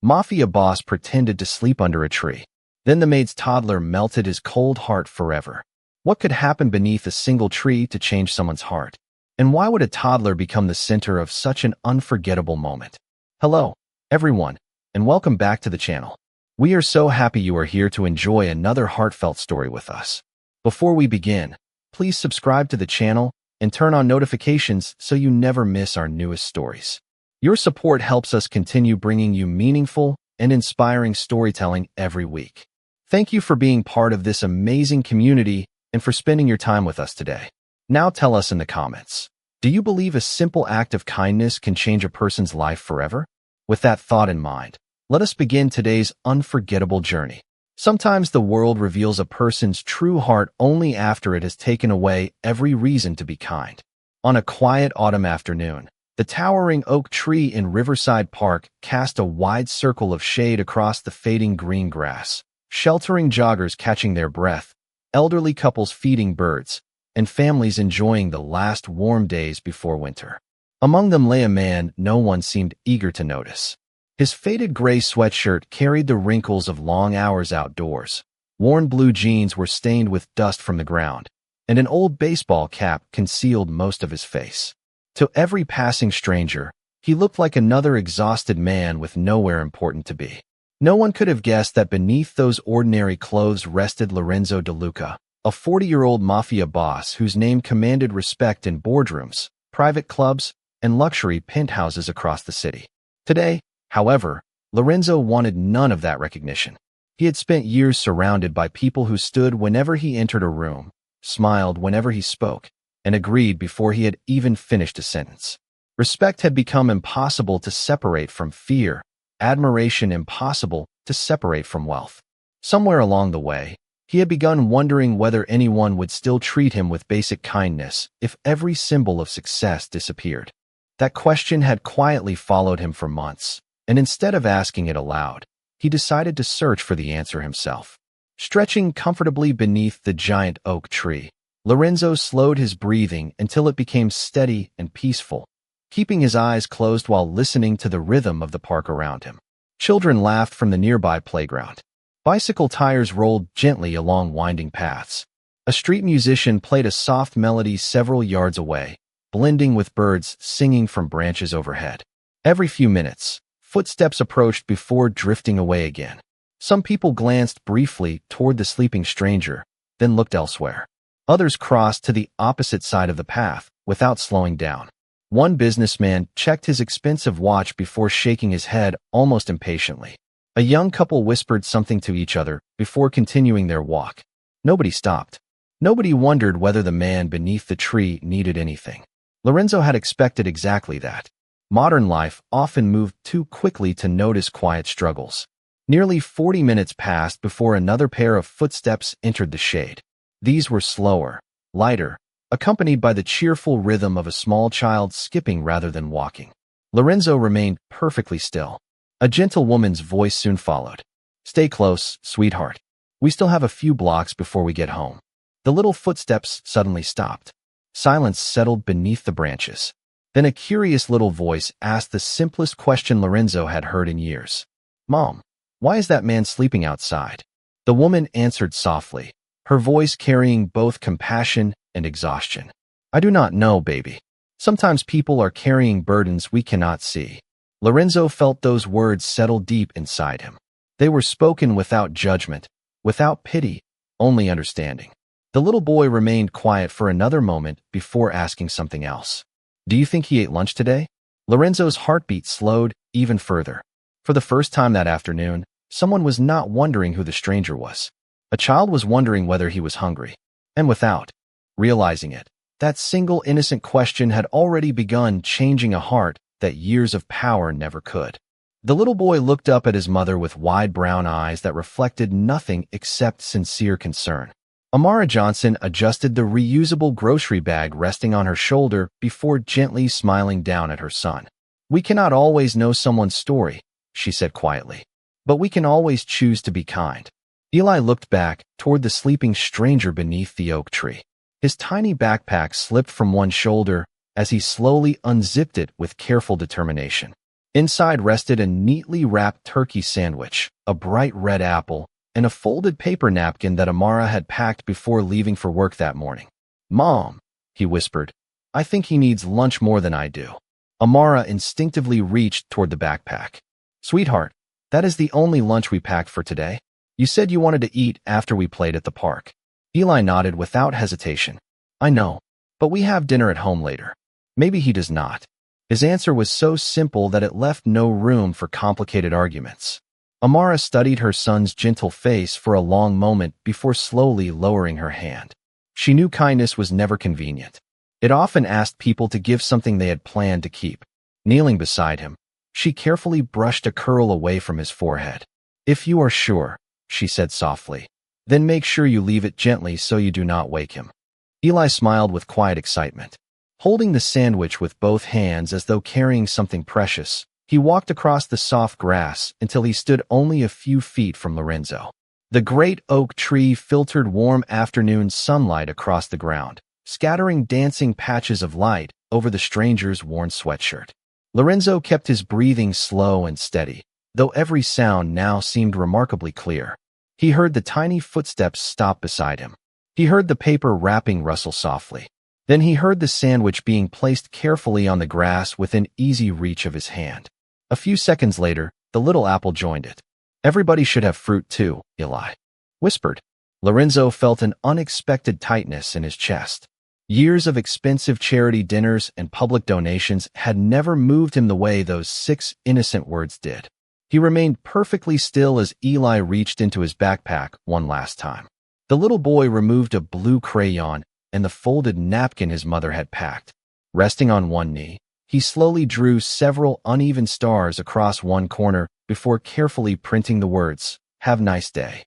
Mafia Boss pretended to sleep under a tree. Then the maid's toddler melted his cold heart forever. What could happen beneath a single tree to change someone's heart? And why would a toddler become the center of such an unforgettable moment? Hello, everyone, and welcome back to the channel. We are so happy you are here to enjoy another heartfelt story with us. Before we begin, please subscribe to the channel and turn on notifications so you never miss our newest stories. Your support helps us continue bringing you meaningful and inspiring storytelling every week. Thank you for being part of this amazing community and for spending your time with us today. Now tell us in the comments, do you believe a simple act of kindness can change a person's life forever? With that thought in mind, let us begin today's unforgettable journey. Sometimes the world reveals a person's true heart only after it has taken away every reason to be kind. On a quiet autumn afternoon, the towering oak tree in Riverside Park cast a wide circle of shade across the fading green grass, sheltering joggers catching their breath, elderly couples feeding birds, and families enjoying the last warm days before winter. Among them lay a man no one seemed eager to notice. His faded gray sweatshirt carried the wrinkles of long hours outdoors. Worn blue jeans were stained with dust from the ground, and an old baseball cap concealed most of his face. To every passing stranger, he looked like another exhausted man with nowhere important to be. No one could have guessed that beneath those ordinary clothes rested Lorenzo DeLuca, a 40-year-old mafia boss whose name commanded respect in boardrooms, private clubs, and luxury penthouses across the city. Today, however, Lorenzo wanted none of that recognition. He had spent years surrounded by people who stood whenever he entered a room, smiled whenever he spoke, and agreed before he had even finished a sentence. Respect had become impossible to separate from fear, admiration impossible to separate from wealth. Somewhere along the way, he had begun wondering whether anyone would still treat him with basic kindness if every symbol of success disappeared. That question had quietly followed him for months, and instead of asking it aloud, he decided to search for the answer himself. Stretching comfortably beneath the giant oak tree, Lorenzo slowed his breathing until it became steady and peaceful, keeping his eyes closed while listening to the rhythm of the park around him. Children laughed from the nearby playground. Bicycle tires rolled gently along winding paths. A street musician played a soft melody several yards away, blending with birds singing from branches overhead. Every few minutes, footsteps approached before drifting away again. Some people glanced briefly toward the sleeping stranger, then looked elsewhere. Others crossed to the opposite side of the path without slowing down. One businessman checked his expensive watch before shaking his head almost impatiently. A young couple whispered something to each other before continuing their walk. Nobody stopped. Nobody wondered whether the man beneath the tree needed anything. Lorenzo had expected exactly that. Modern life often moved too quickly to notice quiet struggles. Nearly 40 minutes passed before another pair of footsteps entered the shade. These were slower, lighter, accompanied by the cheerful rhythm of a small child skipping rather than walking. Lorenzo remained perfectly still. A gentle woman's voice soon followed. "Stay close, sweetheart. We still have a few blocks before we get home." The little footsteps suddenly stopped. Silence settled beneath the branches. Then a curious little voice asked the simplest question Lorenzo had heard in years. "Mom, why is that man sleeping outside?" The woman answered softly, her voice carrying both compassion and exhaustion. "I do not know, baby. Sometimes people are carrying burdens we cannot see." Lorenzo felt those words settle deep inside him. They were spoken without judgment, without pity, only understanding. The little boy remained quiet for another moment before asking something else. "Do you think he ate lunch today?" Lorenzo's heartbeat slowed even further. For the first time that afternoon, someone was not wondering who the stranger was. A child was wondering whether he was hungry. And without realizing it, that single innocent question had already begun changing a heart that years of power never could. The little boy looked up at his mother with wide brown eyes that reflected nothing except sincere concern. Amara Johnson adjusted the reusable grocery bag resting on her shoulder before gently smiling down at her son. "We cannot always know someone's story," she said quietly, "but we can always choose to be kind." Eli looked back toward the sleeping stranger beneath the oak tree. His tiny backpack slipped from one shoulder as he slowly unzipped it with careful determination. Inside rested a neatly wrapped turkey sandwich, a bright red apple, and a folded paper napkin that Amara had packed before leaving for work that morning. "Mom," he whispered, "I think he needs lunch more than I do." Amara instinctively reached toward the backpack. "Sweetheart, that is the only lunch we packed for today. You said you wanted to eat after we played at the park." Eli nodded without hesitation. "I know, but we have dinner at home later." "Maybe he does not." His answer was so simple that it left no room for complicated arguments. Amara studied her son's gentle face for a long moment before slowly lowering her hand. She knew kindness was never convenient. It often asked people to give something they had planned to keep. Kneeling beside him, she carefully brushed a curl away from his forehead. "If you are sure," she said softly, "then make sure you leave it gently so you do not wake him." Eli smiled with quiet excitement. Holding the sandwich with both hands as though carrying something precious, he walked across the soft grass until he stood only a few feet from Lorenzo. The great oak tree filtered warm afternoon sunlight across the ground, scattering dancing patches of light over the stranger's worn sweatshirt. Lorenzo kept his breathing slow and steady, though every sound now seemed remarkably clear. He heard the tiny footsteps stop beside him. He heard the paper wrapping rustle softly. Then he heard the sandwich being placed carefully on the grass within easy reach of his hand. A few seconds later, the little apple joined it. "Everybody should have fruit too," Eli whispered. Lorenzo felt an unexpected tightness in his chest. Years of expensive charity dinners and public donations had never moved him the way those 6 innocent words did. He remained perfectly still as Eli reached into his backpack one last time. The little boy removed a blue crayon and the folded napkin his mother had packed. Resting on one knee, he slowly drew several uneven stars across one corner before carefully printing the words, "Have nice day."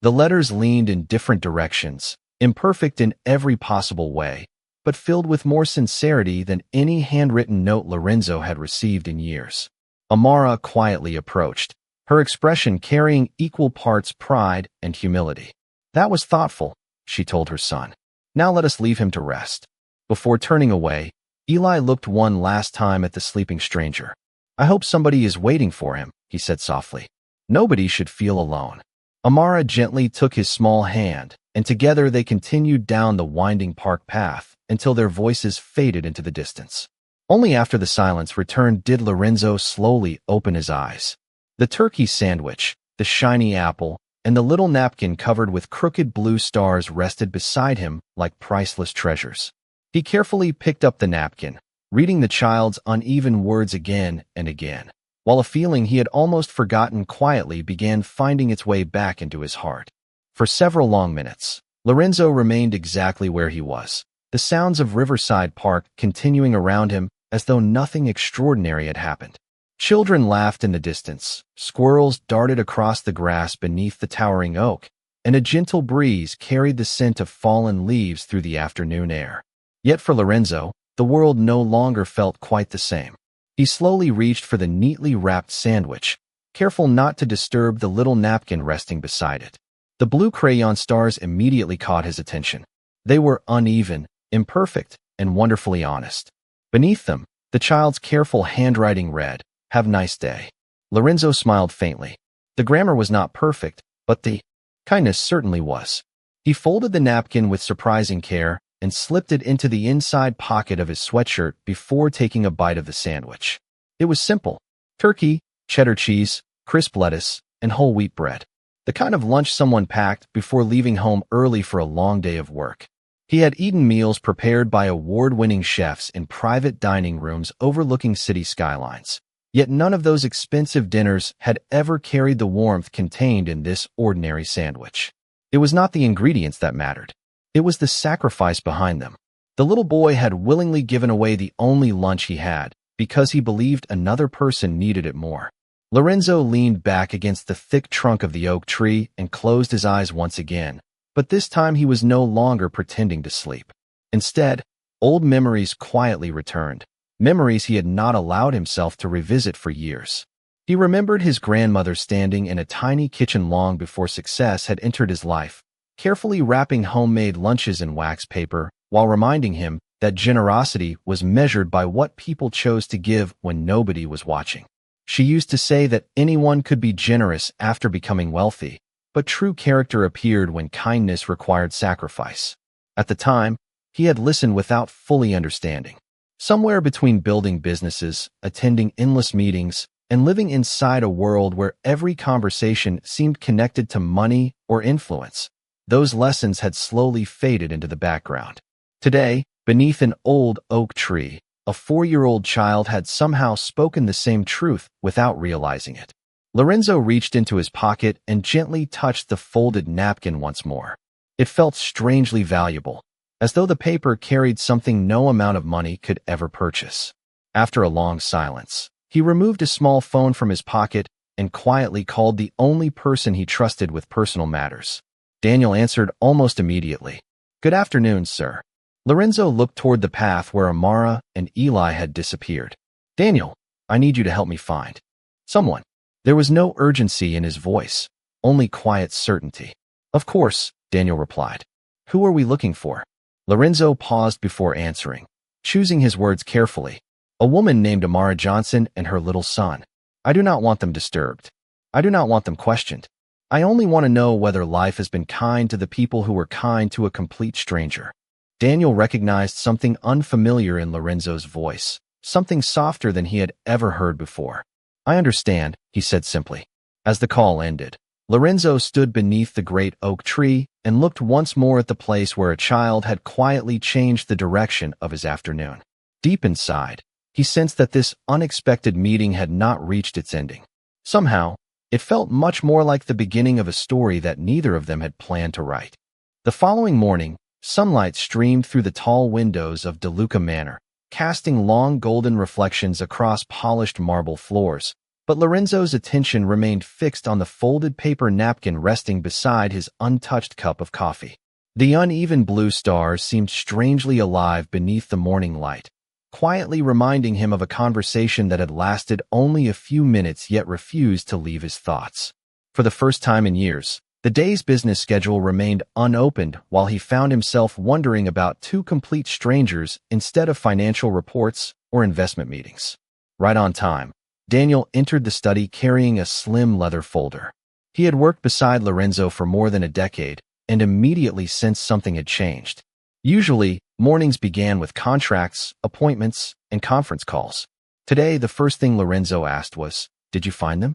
The letters leaned in different directions, imperfect in every possible way, but filled with more sincerity than any handwritten note Lorenzo had received in years. Amara quietly approached, her expression carrying equal parts pride and humility. "That was thoughtful," she told her son. "Now let us leave him to rest." Before turning away, Eli looked one last time at the sleeping stranger. "I hope somebody is waiting for him," he said softly. "Nobody should feel alone." Amara gently took his small hand, and together they continued down the winding park path until their voices faded into the distance. Only after the silence returned did Lorenzo slowly open his eyes. The turkey sandwich, the shiny apple, and the little napkin covered with crooked blue stars rested beside him like priceless treasures. He carefully picked up the napkin, reading the child's uneven words again and again, while a feeling he had almost forgotten quietly began finding its way back into his heart. For several long minutes, Lorenzo remained exactly where he was, the sounds of Riverside Park continuing around him as though nothing extraordinary had happened. Children laughed in the distance, squirrels darted across the grass beneath the towering oak, and a gentle breeze carried the scent of fallen leaves through the afternoon air. Yet for Lorenzo, the world no longer felt quite the same. He slowly reached for the neatly wrapped sandwich, careful not to disturb the little napkin resting beside it. The blue crayon stars immediately caught his attention. They were uneven, imperfect, and wonderfully honest. Beneath them, the child's careful handwriting read, "Have nice day." Lorenzo smiled faintly. The grammar was not perfect, but the kindness certainly was. He folded the napkin with surprising care and slipped it into the inside pocket of his sweatshirt before taking a bite of the sandwich. It was simple: turkey, cheddar cheese, crisp lettuce, and whole wheat bread. The kind of lunch someone packed before leaving home early for a long day of work. He had eaten meals prepared by award-winning chefs in private dining rooms overlooking city skylines. Yet none of those expensive dinners had ever carried the warmth contained in this ordinary sandwich. It was not the ingredients that mattered. It was the sacrifice behind them. The little boy had willingly given away the only lunch he had because he believed another person needed it more. Lorenzo leaned back against the thick trunk of the oak tree and closed his eyes once again, but this time he was no longer pretending to sleep. Instead, old memories quietly returned. Memories he had not allowed himself to revisit for years. He remembered his grandmother standing in a tiny kitchen long before success had entered his life, carefully wrapping homemade lunches in wax paper while reminding him that generosity was measured by what people chose to give when nobody was watching. She used to say that anyone could be generous after becoming wealthy, but true character appeared when kindness required sacrifice. At the time, he had listened without fully understanding. Somewhere between building businesses, attending endless meetings, and living inside a world where every conversation seemed connected to money or influence, those lessons had slowly faded into the background. Today, beneath an old oak tree, a 4-year-old child had somehow spoken the same truth without realizing it. Lorenzo reached into his pocket and gently touched the folded napkin once more. It felt strangely valuable, as though the paper carried something no amount of money could ever purchase. After a long silence, he removed a small phone from his pocket and quietly called the only person he trusted with personal matters. Daniel answered almost immediately. "Good afternoon, sir." Lorenzo looked toward the path where Amara and Eli had disappeared. "Daniel, I need you to help me find someone." There was no urgency in his voice, only quiet certainty. "Of course," Daniel replied. "Who are we looking for?" Lorenzo paused before answering, choosing his words carefully. "A woman named Amara Johnson and her little son. I do not want them disturbed. I do not want them questioned. I only want to know whether life has been kind to the people who were kind to a complete stranger." Daniel recognized something unfamiliar in Lorenzo's voice, something softer than he had ever heard before. "I understand," he said simply. As the call ended, Lorenzo stood beneath the great oak tree and looked once more at the place where a child had quietly changed the direction of his afternoon. Deep inside, he sensed that this unexpected meeting had not reached its ending. Somehow, it felt much more like the beginning of a story that neither of them had planned to write. The following morning, sunlight streamed through the tall windows of DeLuca Manor, casting long golden reflections across polished marble floors, but Lorenzo's attention remained fixed on the folded paper napkin resting beside his untouched cup of coffee. The uneven blue stars seemed strangely alive beneath the morning light, quietly reminding him of a conversation that had lasted only a few minutes yet refused to leave his thoughts. For the first time in years, the day's business schedule remained unopened while he found himself wondering about two complete strangers instead of financial reports or investment meetings. Right on time, Daniel entered the study carrying a slim leather folder. He had worked beside Lorenzo for more than a decade and immediately sensed something had changed. Usually, mornings began with contracts, appointments, and conference calls. Today, the first thing Lorenzo asked was, "Did you find them?"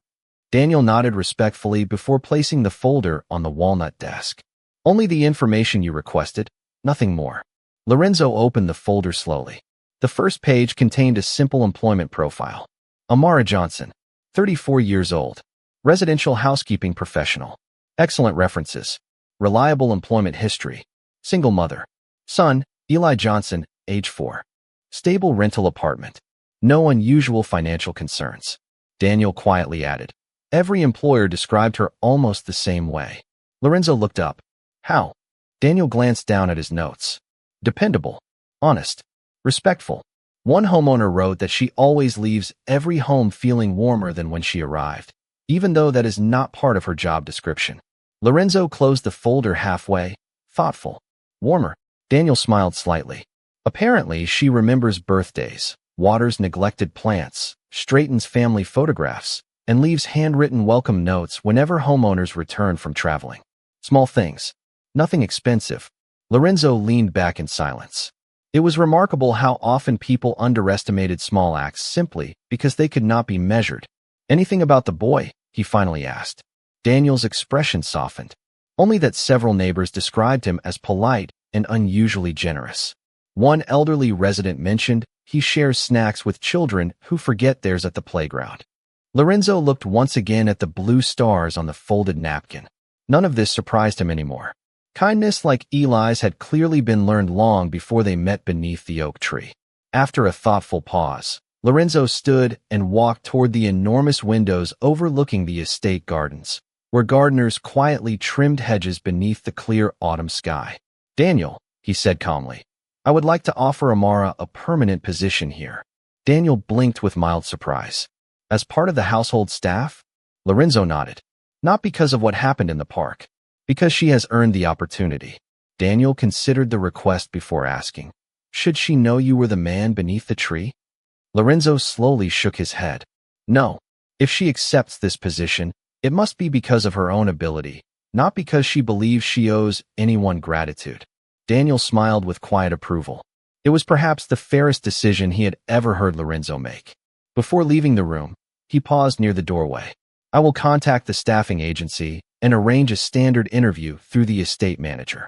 Daniel nodded respectfully before placing the folder on the walnut desk. "Only the information you requested, nothing more." Lorenzo opened the folder slowly. The first page contained a simple employment profile. Amara Johnson, 34 years old, residential housekeeping professional, excellent references, reliable employment history, single mother, son, Eli Johnson, age 4, stable rental apartment, no unusual financial concerns. Daniel quietly added, "Every employer described her almost the same way." Lorenzo looked up. "How?" Daniel glanced down at his notes. "Dependable, honest, respectful." One homeowner wrote that she always leaves every home feeling warmer than when she arrived, even though that is not part of her job description. Lorenzo closed the folder halfway. Thoughtful. Warmer. Daniel smiled slightly. Apparently, she remembers birthdays, waters neglected plants, straightens family photographs, and leaves handwritten welcome notes whenever homeowners return from traveling. Small things. Nothing expensive. Lorenzo leaned back in silence. It was remarkable how often people underestimated small acts simply because they could not be measured. "Anything about the boy?" he finally asked. Daniel's expression softened. Only that several neighbors described him as polite and unusually generous. One elderly resident mentioned he shares snacks with children who forget theirs at the playground. Lorenzo looked once again at the blue stars on the folded napkin. None of this surprised him anymore. Kindness like Eli's had clearly been learned long before they met beneath the oak tree. After a thoughtful pause, Lorenzo stood and walked toward the enormous windows overlooking the estate gardens, where gardeners quietly trimmed hedges beneath the clear autumn sky. "Daniel," he said calmly, "I would like to offer Amara a permanent position here." Daniel blinked with mild surprise. "As part of the household staff?" Lorenzo nodded. "Not because of what happened in the park. Because she has earned the opportunity." Daniel considered the request before asking, "Should she know you were the man beneath the tree?" Lorenzo slowly shook his head. "No. If she accepts this position, it must be because of her own ability, not because she believes she owes anyone gratitude. Daniel smiled with quiet approval. It was perhaps the fairest decision he had ever heard Lorenzo make. Before leaving the room, he paused near the doorway. I will contact the staffing agency and arrange a standard interview through the estate manager.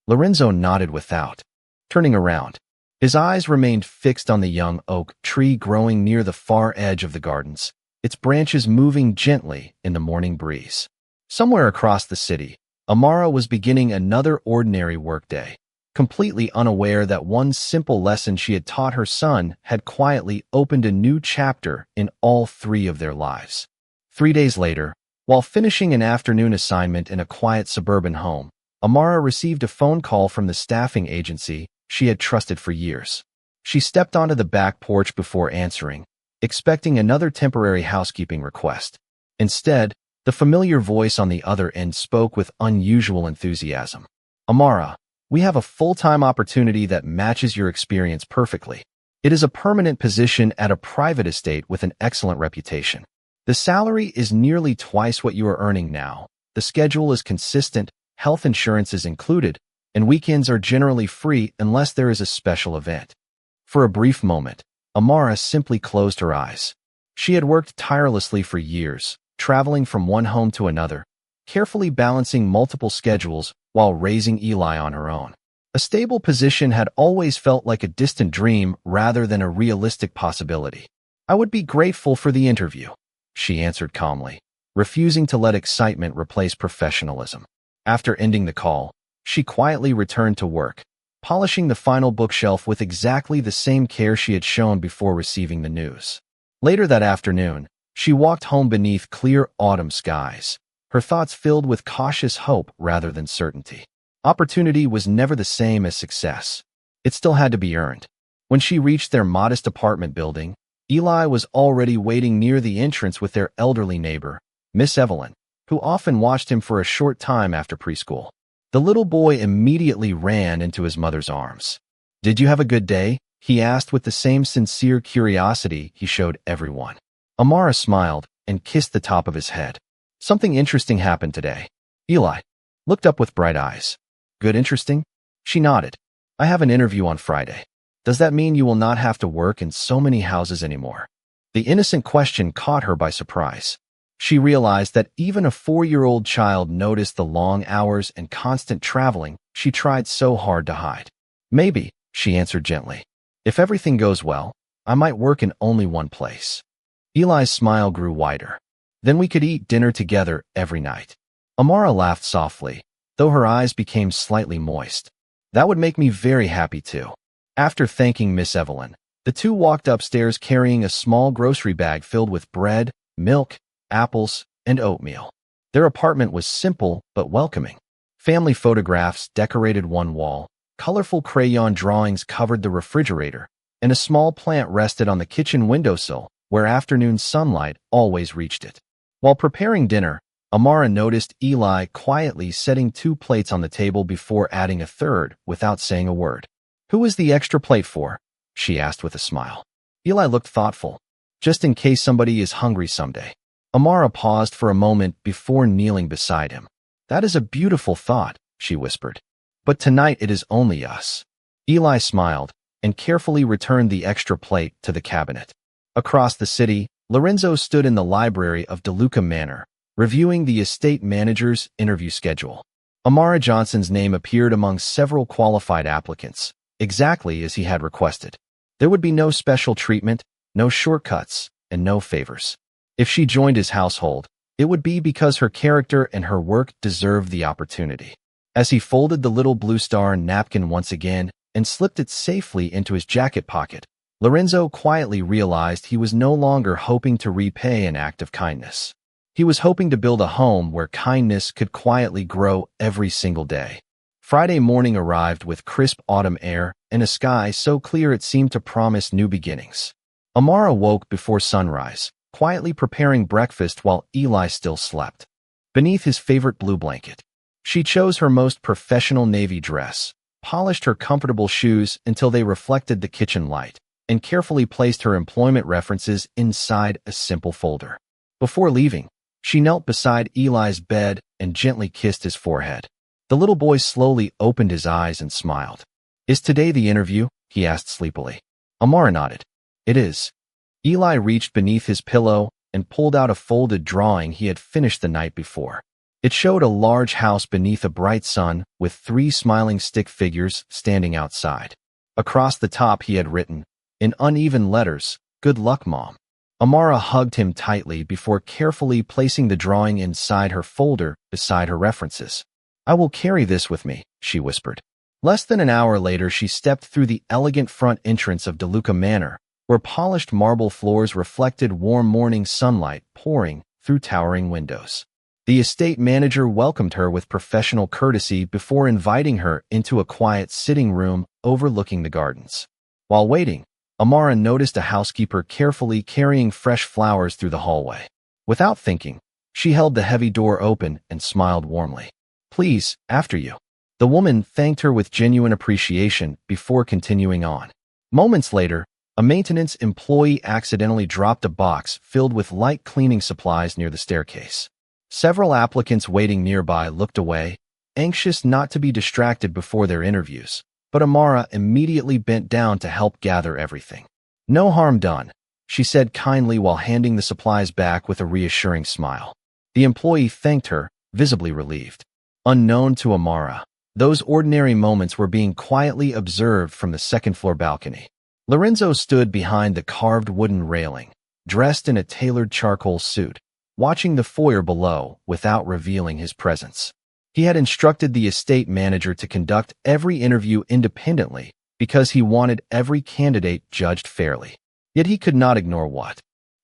Lorenzo nodded without turning around. His eyes remained fixed on the young oak tree growing near the far edge of the gardens, its branches moving gently in the morning breeze. Somewhere across the city, Amara was beginning another ordinary workday, completely unaware that one simple lesson she had taught her son had quietly opened a new chapter in all three of their lives. 3 days later, while finishing an afternoon assignment in a quiet suburban home, Amara received a phone call from the staffing agency she had trusted for years. She stepped onto the back porch before answering, expecting another temporary housekeeping request. Instead, the familiar voice on the other end spoke with unusual enthusiasm. Amara, we have a full-time opportunity that matches your experience perfectly. It is a permanent position at a private estate with an excellent reputation. The salary is nearly twice what you are earning now. The schedule is consistent, health insurance is included, and weekends are generally free unless there is a special event. For a brief moment, Amara simply closed her eyes. She had worked tirelessly for years, traveling from one home to another, carefully balancing multiple schedules while raising Eli on her own. A stable position had always felt like a distant dream rather than a realistic possibility. I would be grateful for the interview, she answered calmly, refusing to let excitement replace professionalism. After ending the call, she quietly returned to work, polishing the final bookshelf with exactly the same care she had shown before receiving the news. Later that afternoon, she walked home beneath clear autumn skies, her thoughts filled with cautious hope rather than certainty. Opportunity was never the same as success. It still had to be earned. When she reached their modest apartment building, Eli was already waiting near the entrance with their elderly neighbor, Miss Evelyn, who often watched him for a short time after preschool. The little boy immediately ran into his mother's arms. "Did you have a good day?" he asked with the same sincere curiosity he showed everyone. Amara smiled and kissed the top of his head. "Something interesting happened today." Eli looked up with bright eyes. "Good interesting?" She nodded. "I have an interview on Friday. Does that mean you will not have to work in so many houses anymore?" The innocent question caught her by surprise. She realized that even a 4-year-old child noticed the long hours and constant traveling she tried so hard to hide. "Maybe," she answered gently. "If everything goes well, I might work in only one place." Eli's smile grew wider. "Then we could eat dinner together every night." Amara laughed softly, though her eyes became slightly moist. "That would make me very happy too." After thanking Miss Evelyn, the two walked upstairs carrying a small grocery bag filled with bread, milk, apples, and oatmeal. Their apartment was simple but welcoming. Family photographs decorated one wall, colorful crayon drawings covered the refrigerator, and a small plant rested on the kitchen windowsill, where afternoon sunlight always reached it. While preparing dinner, Amara noticed Eli quietly setting 2 plates on the table before adding a third without saying a word. "Who is the extra plate for?" she asked with a smile. Eli looked thoughtful. "Just in case somebody is hungry someday." Amara paused for a moment before kneeling beside him. "That is a beautiful thought," she whispered. "But tonight it is only us." Eli smiled and carefully returned the extra plate to the cabinet. Across the city, Lorenzo stood in the library of DeLuca Manor, reviewing the estate manager's interview schedule. Amara Johnson's name appeared among several qualified applicants, exactly as he had requested. There would be no special treatment, no shortcuts, and no favors. If she joined his household, it would be because her character and her work deserved the opportunity. As he folded the little blue star napkin once again and slipped it safely into his jacket pocket, Lorenzo quietly realized he was no longer hoping to repay an act of kindness. He was hoping to build a home where kindness could quietly grow every single day. Friday morning arrived with crisp autumn air and a sky so clear it seemed to promise new beginnings. Amara woke before sunrise, quietly preparing breakfast while Eli still slept. Beneath his favorite blue blanket, she chose her most professional navy dress, polished her comfortable shoes until they reflected the kitchen light, and carefully placed her employment references inside a simple folder. Before leaving, she knelt beside Eli's bed and gently kissed his forehead. The little boy slowly opened his eyes and smiled. "Is today the interview?" he asked sleepily. Amara nodded. "It is." Eli reached beneath his pillow and pulled out a folded drawing he had finished the night before. It showed a large house beneath a bright sun with 3 smiling stick figures standing outside. Across the top he had written, in uneven letters, "Good luck, Mom." Amara hugged him tightly before carefully placing the drawing inside her folder beside her references. "I will carry this with me," she whispered. Less than an hour later, she stepped through the elegant front entrance of DeLuca Manor, where polished marble floors reflected warm morning sunlight pouring through towering windows. The estate manager welcomed her with professional courtesy before inviting her into a quiet sitting room overlooking the gardens. While waiting, Amara noticed a housekeeper carefully carrying fresh flowers through the hallway. Without thinking, she held the heavy door open and smiled warmly. "Please, after you." The woman thanked her with genuine appreciation before continuing on. Moments later, a maintenance employee accidentally dropped a box filled with light cleaning supplies near the staircase. Several applicants waiting nearby looked away, anxious not to be distracted before their interviews, but Amara immediately bent down to help gather everything. "No harm done," she said kindly while handing the supplies back with a reassuring smile. The employee thanked her, visibly relieved. Unknown to Amara, those ordinary moments were being quietly observed from the second-floor balcony. Lorenzo stood behind the carved wooden railing, dressed in a tailored charcoal suit, watching the foyer below without revealing his presence. He had instructed the estate manager to conduct every interview independently because he wanted every candidate judged fairly. Yet he could not ignore what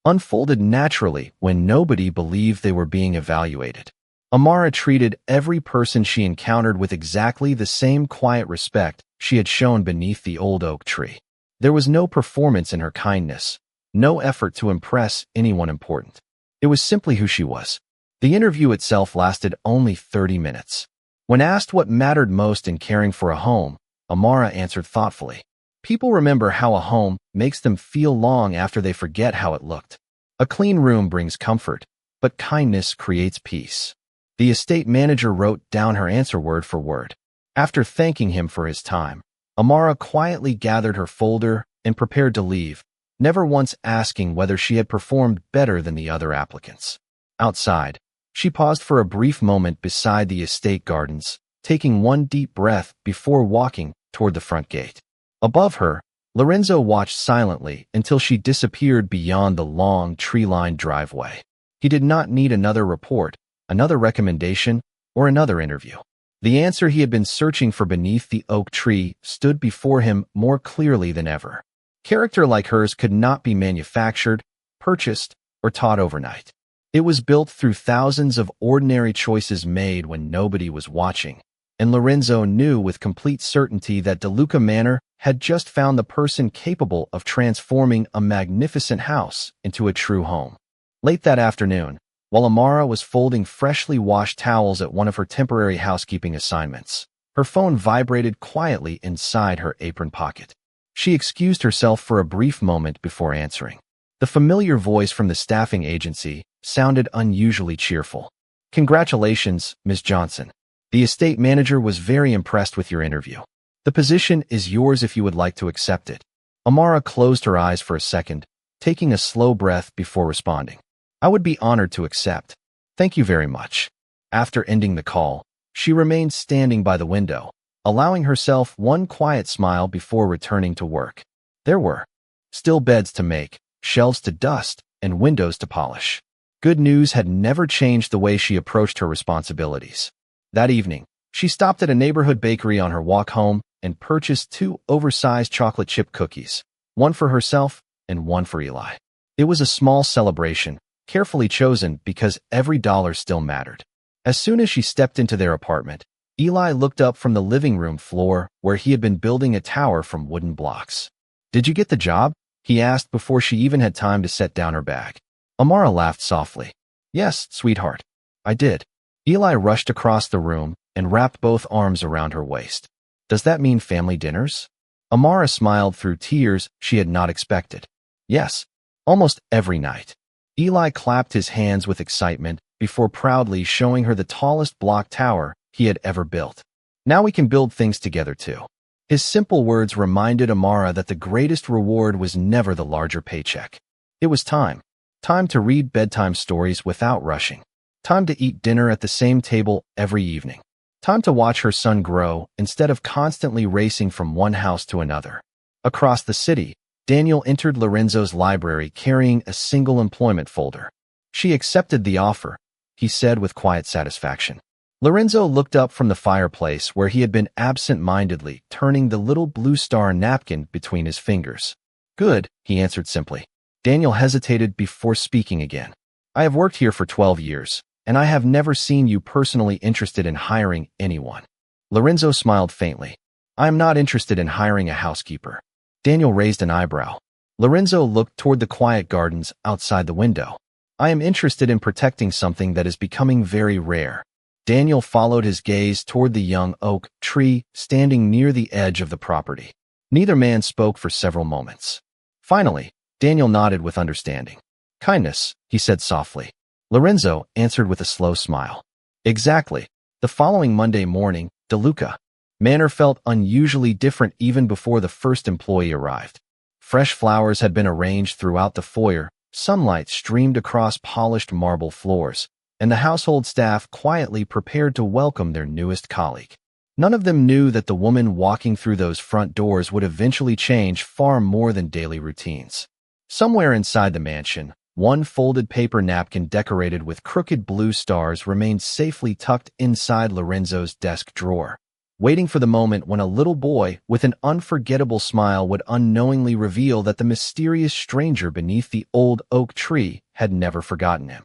unfolded naturally when nobody believed they were being evaluated. Amara treated every person she encountered with exactly the same quiet respect she had shown beneath the old oak tree. There was no performance in her kindness, no effort to impress anyone important. It was simply who she was. The interview itself lasted only 30 minutes. When asked what mattered most in caring for a home, Amara answered thoughtfully. "People remember how a home makes them feel long after they forget how it looked. A clean room brings comfort, but kindness creates peace." The estate manager wrote down her answer word for word. After thanking him for his time, Amara quietly gathered her folder and prepared to leave, never once asking whether she had performed better than the other applicants. Outside, she paused for a brief moment beside the estate gardens, taking one deep breath before walking toward the front gate. Above her, Lorenzo watched silently until she disappeared beyond the long, tree-lined driveway. He did not need another report, another recommendation, or another interview. The answer he had been searching for beneath the oak tree stood before him more clearly than ever. Character like hers could not be manufactured, purchased, or taught overnight. It was built through thousands of ordinary choices made when nobody was watching, and Lorenzo knew with complete certainty that DeLuca Manor had just found the person capable of transforming a magnificent house into a true home. Late that afternoon, while Amara was folding freshly washed towels at one of her temporary housekeeping assignments, her phone vibrated quietly inside her apron pocket. She excused herself for a brief moment before answering. The familiar voice from the staffing agency sounded unusually cheerful. "Congratulations, Ms. Johnson. The estate manager was very impressed with your interview. The position is yours if you would like to accept it." Amara closed her eyes for a second, taking a slow breath before responding. "I would be honored to accept. Thank you very much." After ending the call, she remained standing by the window, allowing herself one quiet smile before returning to work. There were still beds to make, shelves to dust, and windows to polish. Good news had never changed the way she approached her responsibilities. That evening, she stopped at a neighborhood bakery on her walk home and purchased 2 oversized chocolate chip cookies, one for herself and one for Eli. It was a small celebration, carefully chosen because every dollar still mattered. As soon as she stepped into their apartment, Eli looked up from the living room floor where he had been building a tower from wooden blocks. "Did you get the job?" he asked before she even had time to set down her bag. Amara laughed softly. "Yes, sweetheart, I did." Eli rushed across the room and wrapped both arms around her waist. "Does that mean family dinners?" Amara smiled through tears she had not expected. "Yes, almost every night." Eli clapped his hands with excitement before proudly showing her the tallest block tower he had ever built. Now we can build things together too. His simple words reminded Amara that the greatest reward was never the larger paycheck. It was time. Time to read bedtime stories without rushing. Time to eat dinner at the same table every evening. Time to watch her son grow instead of constantly racing from one house to another. Across the city, Daniel entered Lorenzo's library carrying a single employment folder. She accepted the offer, he said with quiet satisfaction. Lorenzo looked up from the fireplace where he had been absent-mindedly turning the little blue star napkin between his fingers. Good, he answered simply. Daniel hesitated before speaking again. I have worked here for 12 years, and I have never seen you personally interested in hiring anyone. Lorenzo smiled faintly. I am not interested in hiring a housekeeper. Daniel raised an eyebrow. Lorenzo looked toward the quiet gardens outside the window. I am interested in protecting something that is becoming very rare. Daniel followed his gaze toward the young oak tree standing near the edge of the property. Neither man spoke for several moments. Finally, Daniel nodded with understanding. Kindness, he said softly. Lorenzo answered with a slow smile. Exactly. The following Monday morning, DeLuca Manor felt unusually different even before the first employee arrived. Fresh flowers had been arranged throughout the foyer, sunlight streamed across polished marble floors, and the household staff quietly prepared to welcome their newest colleague. None of them knew that the woman walking through those front doors would eventually change far more than daily routines. Somewhere inside the mansion, one folded paper napkin decorated with crooked blue stars remained safely tucked inside Lorenzo's desk drawer, waiting for the moment when a little boy with an unforgettable smile would unknowingly reveal that the mysterious stranger beneath the old oak tree had never forgotten him.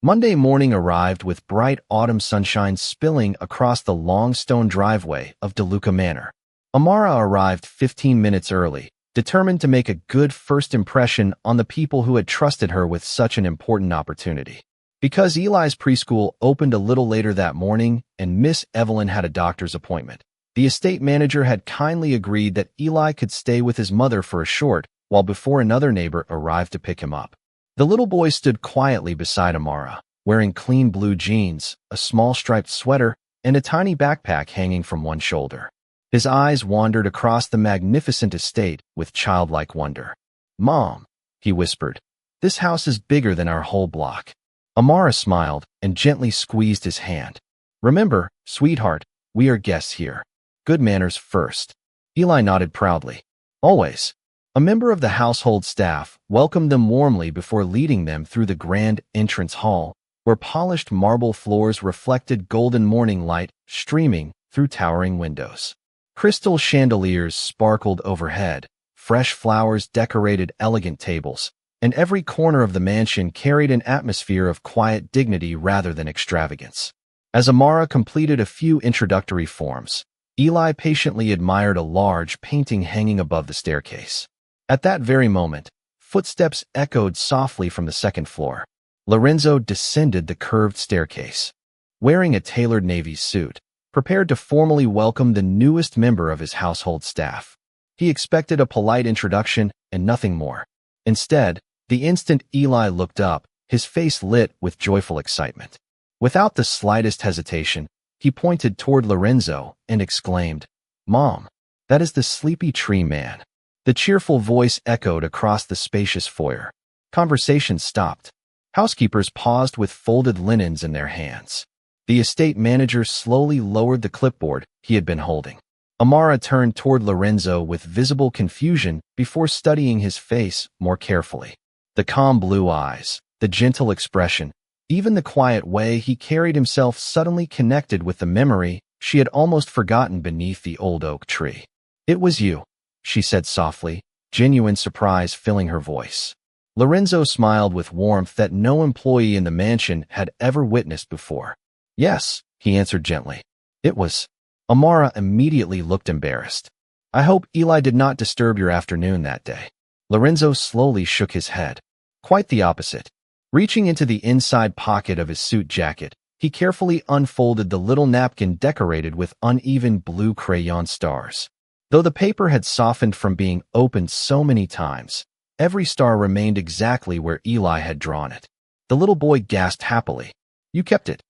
Monday morning arrived with bright autumn sunshine spilling across the long stone driveway of DeLuca Manor. Amara arrived 15 minutes early, determined to make a good first impression on the people who had trusted her with such an important opportunity. Because Eli's preschool opened a little later that morning and Miss Evelyn had a doctor's appointment, the estate manager had kindly agreed that Eli could stay with his mother for a short while before another neighbor arrived to pick him up. The little boy stood quietly beside Amara, wearing clean blue jeans, a small striped sweater, and a tiny backpack hanging from one shoulder. His eyes wandered across the magnificent estate with childlike wonder. Mom, he whispered, this house is bigger than our whole block. Amara smiled and gently squeezed his hand. Remember, sweetheart, we are guests here. Good manners first. Eli nodded proudly. Always. A member of the household staff welcomed them warmly before leading them through the grand entrance hall, where polished marble floors reflected golden morning light streaming through towering windows. Crystal chandeliers sparkled overhead, fresh flowers decorated elegant tables, and every corner of the mansion carried an atmosphere of quiet dignity rather than extravagance. As Amara completed a few introductory forms, Eli patiently admired a large painting hanging above the staircase. At that very moment, footsteps echoed softly from the second floor. Lorenzo descended the curved staircase, wearing a tailored navy suit, prepared to formally welcome the newest member of his household staff. He expected a polite introduction and nothing more. Instead, the instant Eli looked up, his face lit with joyful excitement. Without the slightest hesitation, he pointed toward Lorenzo and exclaimed, Mom, that is the sleepy tree man. The cheerful voice echoed across the spacious foyer. Conversation stopped. Housekeepers paused with folded linens in their hands. The estate manager slowly lowered the clipboard he had been holding. Amara turned toward Lorenzo with visible confusion before studying his face more carefully. The calm blue eyes, the gentle expression, even the quiet way he carried himself suddenly connected with the memory she had almost forgotten beneath the old oak tree. It was you, she said softly, genuine surprise filling her voice. Lorenzo smiled with warmth that no employee in the mansion had ever witnessed before. Yes, he answered gently. It was. Amara immediately looked embarrassed. I hope Eli did not disturb your afternoon that day. Lorenzo slowly shook his head. Quite the opposite. Reaching into the inside pocket of his suit jacket, he carefully unfolded the little napkin decorated with uneven blue crayon stars. Though the paper had softened from being opened so many times, Every star remained exactly where Eli had drawn it. The little boy gasped happily. "You kept it."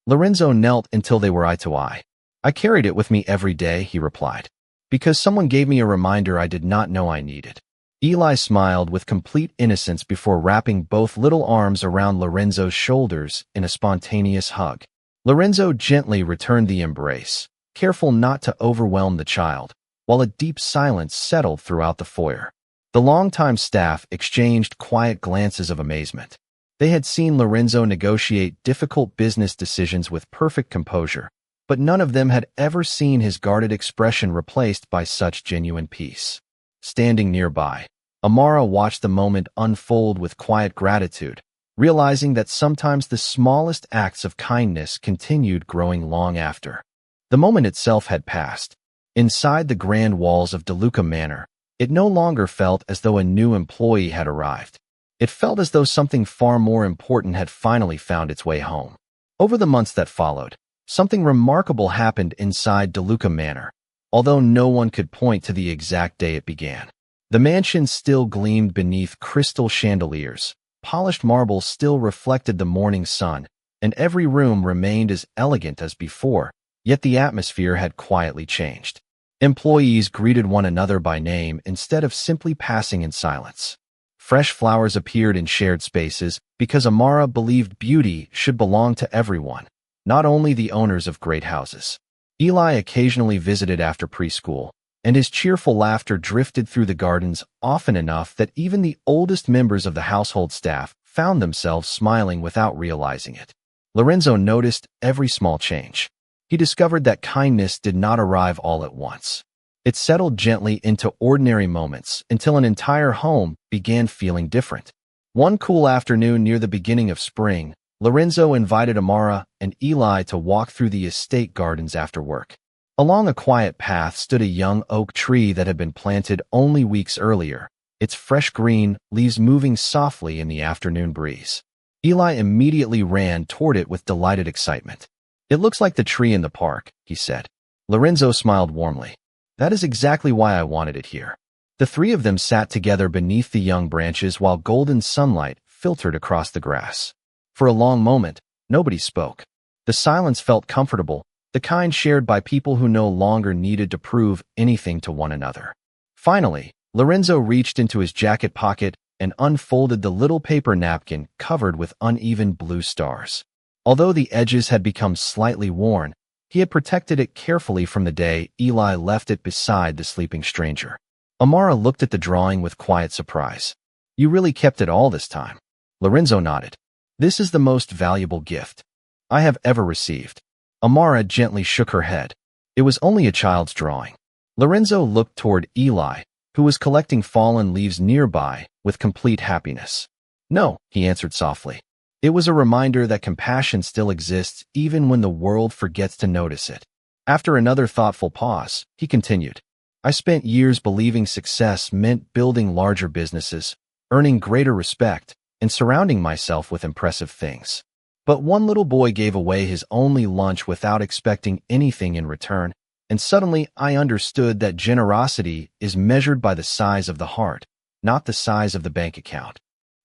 Lorenzo knelt until they were eye to eye. "I carried it with me every day," he replied, "because someone gave me a reminder I did not know I needed." Eli smiled with complete innocence before wrapping both little arms around Lorenzo's shoulders in a spontaneous hug. Lorenzo gently returned the embrace, careful not to overwhelm the child, while a deep silence settled throughout the foyer. The longtime staff exchanged quiet glances of amazement. They had seen Lorenzo negotiate difficult business decisions with perfect composure, but none of them had ever seen his guarded expression replaced by such genuine peace. Standing nearby, Amara watched the moment unfold with quiet gratitude, realizing that sometimes the smallest acts of kindness continued growing long after. The moment itself had passed. Inside the grand walls of DeLuca Manor, it no longer felt as though a new employee had arrived. It felt as though something far more important had finally found its way home. Over the months that followed, something remarkable happened inside DeLuca Manor, although no one could point to the exact day it began. The mansion still gleamed beneath crystal chandeliers, polished marble still reflected the morning sun, and every room remained as elegant as before, yet the atmosphere had quietly changed. Employees greeted one another by name instead of simply passing in silence. Fresh flowers appeared in shared spaces because Amara believed beauty should belong to everyone, not only the owners of great houses. Eli occasionally visited after preschool, and his cheerful laughter drifted through the gardens often enough that even the oldest members of the household staff found themselves smiling without realizing it. Lorenzo noticed every small change. He discovered that kindness did not arrive all at once. It settled gently into ordinary moments until an entire home began feeling different. One cool afternoon near the beginning of spring, Lorenzo invited Amara and Eli to walk through the estate gardens after work. Along a quiet path stood a young oak tree that had been planted only weeks earlier, its fresh green leaves moving softly in the afternoon breeze. Eli immediately ran toward it with delighted excitement. "It looks like the tree in the park," he said. Lorenzo smiled warmly. "That is exactly why I wanted it here." The three of them sat together beneath the young branches while golden sunlight filtered across the grass. For a long moment, nobody spoke. The silence felt comfortable, the kind shared by people who no longer needed to prove anything to one another. Finally, Lorenzo reached into his jacket pocket and unfolded the little paper napkin covered with uneven blue stars. Although the edges had become slightly worn, he had protected it carefully from the day Eli left it beside the sleeping stranger. Amara looked at the drawing with quiet surprise. "You really kept it all this time?" Lorenzo nodded. "This is the most valuable gift I have ever received." Amara gently shook her head. "It was only a child's drawing." Lorenzo looked toward Eli, who was collecting fallen leaves nearby, with complete happiness. "No," he answered softly. "It was a reminder that compassion still exists even when the world forgets to notice it." After another thoughtful pause, he continued, "I spent years believing success meant building larger businesses, earning greater respect, and surrounding myself with impressive things. But one little boy gave away his only lunch without expecting anything in return, and suddenly I understood that generosity is measured by the size of the heart, not the size of the bank account."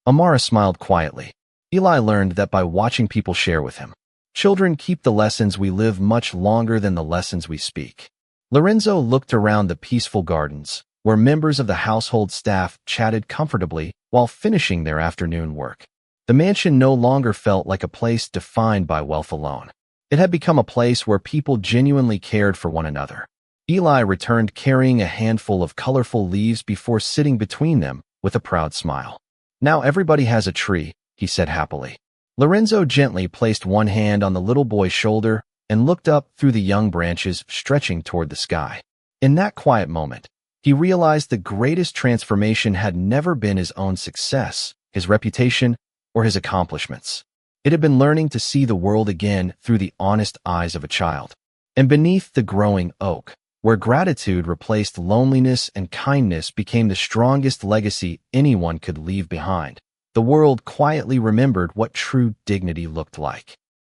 Amara smiled quietly. Eli learned that by watching people share with him. Children keep the lessons we live much longer than the lessons we speak. Lorenzo looked around the peaceful gardens, where members of the household staff chatted comfortably while finishing their afternoon work. The mansion no longer felt like a place defined by wealth alone. It had become a place where people genuinely cared for one another. Eli returned carrying a handful of colorful leaves before sitting between them with a proud smile. "Now everybody has a tree," he said happily. Lorenzo gently placed one hand on the little boy's shoulder and looked up through the young branches stretching toward the sky. In that quiet moment, he realized the greatest transformation had never been his own success, his reputation, or his accomplishments. It had been learning to see the world again through the honest eyes of a child. And beneath the growing oak, where gratitude replaced loneliness and kindness became the strongest legacy anyone could leave behind, the world quietly remembered what true dignity looked like.